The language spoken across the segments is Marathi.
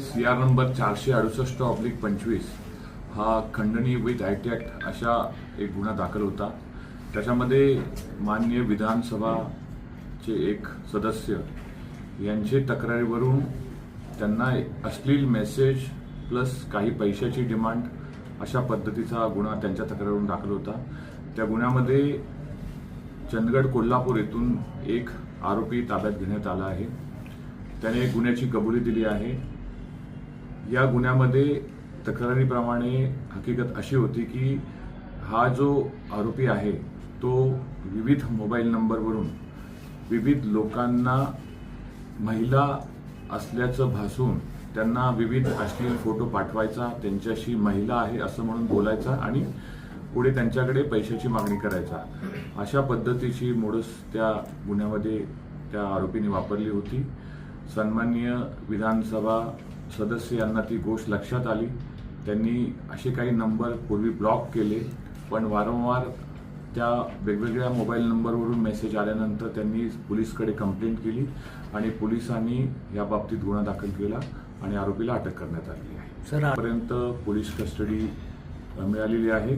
CR नंबर 468/25 हा खंडणी विथ आयटी ॲक्ट अशा एक गुन्हा दाखल होता। त्याच्यामध्ये माननीय विधानसभाचे एक सदस्य यांचे तक्रारीवरून त्यांना अश्लील मेसेज प्लस काही पैशाची डिमांड अशा पद्धतीचा गुन्हा त्यांच्या तक्रारीवरून दाखल होता। त्या गुन्ह्यामध्ये चंदगड कोल्हापूर येथून एक आरोपी ताब्यात घेण्यात आला आहे। त्याने गुन्ह्याची कबुली दिली आहे। या गुन्ह्यामध्ये तक्रारीप्रमाणे हकीकत अशी होती की हा जो आरोपी आहे तो विविध मोबाईल नंबरवरून विविध लोकांना महिला असल्याचं भासून त्यांना विविध अश्लील फोटो पाठवायचा, त्यांच्याशी महिला आहे असं म्हणून बोलायचा आणि पुढे त्यांच्याकडे पैशाची मागणी करायचा। अशा पद्धतीची मोडस त्या गुन्ह्यामध्ये त्या आरोपीने वापरली होती। सन्माननीय विधानसभा सदस्य यांना ती गोष्ट लक्षात आली। त्यांनी असे काही नंबर पूर्वी ब्लॉक केले, पण वारंवार त्या वेगवेगळ्या मोबाईल नंबरवरून मेसेज आल्यानंतर त्यांनी पोलिसकडे कंप्लेंट केली आणि पोलिसांनी या बाबतीत गुन्हा दाखल केला आणि आरोपीला अटक करण्यात आली आहे। सरापर्यंत पोलीस कस्टडी मिळालेली आहे।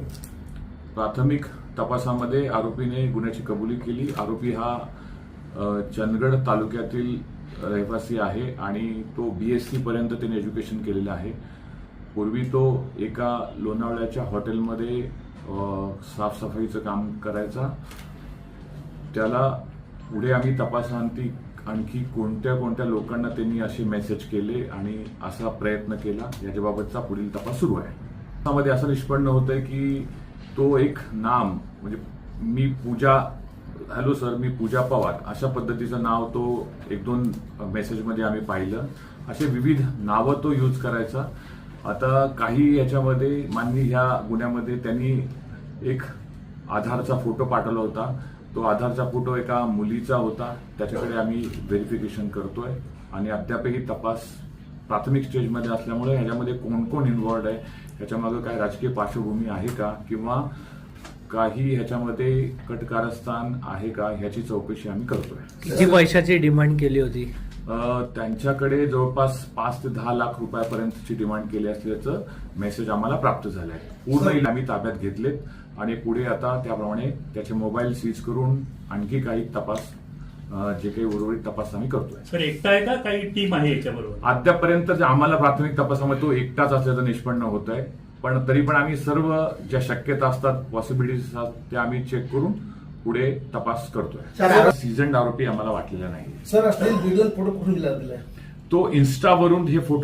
प्राथमिक तपासामध्ये आरोपीने गुन्ह्याची कबुली केली। आरोपी हा चंदगड तालुक्यातील रहिवासी आहे आणि तो BSc पर्यंत त्याने एज्युकेशन केलेलं आहे। पूर्वी तो एका लोणावळ्याच्या हॉटेलमध्ये साफसफाईचं काम करायचा। त्याला पुढे आम्ही तपासांती आणखी कोणत्या कोणत्या लोकांना त्यांनी असे मेसेज केले आणि असा प्रयत्न केला याच्याबाबतचा पुढील तपास सुरू आहे। त्यामध्ये असं निष्पन्न होतंय की तो एक नाम म्हणजे मी पूजा, हॅलो सर मी पूजा पवार अशा पद्धतीचं नाव तो एक दोन मेसेजमध्ये आम्ही पाहिलं। असे विविध नावं तो यूज करायचा। आता काही याच्यामध्ये ह्या गुन्ह्यामध्ये त्यांनी एक आधारचा फोटो पाठवला होता। तो आधारचा फोटो एका मुलीचा होता। त्याच्याकडे आम्ही व्हेरिफिकेशन करतोय आणि अद्यापही तपास प्राथमिक स्टेजमध्ये असल्यामुळे ह्याच्यामध्ये कोण कोण इन्व्हॉल्ड आहे, ह्याच्यामागे काय राजकीय पार्श्वभूमी आहे का किंवा काही ह्याच्यामध्ये कटकारस्थान आहे का ह्याची चौकशी आम्ही करतोय। किती पैशाची डिमांड केली होती? त्यांच्याकडे जवळपास 5 ते 10 लाख रुपयापर्यंतची डिमांड केली असल्याचं मेसेज आम्हाला प्राप्त झालं आहे। पूर्ण आम्ही ताब्यात घेतलेत आणि पुढे आता त्याप्रमाणे त्याचे मोबाईल सीज करून आणखी काही तपास जे काही उर्वरित तपास आम्ही करतोय। सर एकटा आहे का काही टीम आहे याच्याबरोबर? अद्यापर्यंत आम्हाला प्राथमिक तपासामध्ये तो एकटाच असल्याचं निष्पन्न होत आहे, पण तरी पण आम्ही सर्व ज्या शक्यता असतात, पॉसिबिलिटीज असतात त्या आम्ही चेक करून पुढे तपास करतोय। सीझन्ड आरोपी आम्हाला वाटलेला नाही। सर असलेले व्हिडिओ फोटो कुठून दिला? तो इन्स्टावरून हे फोटो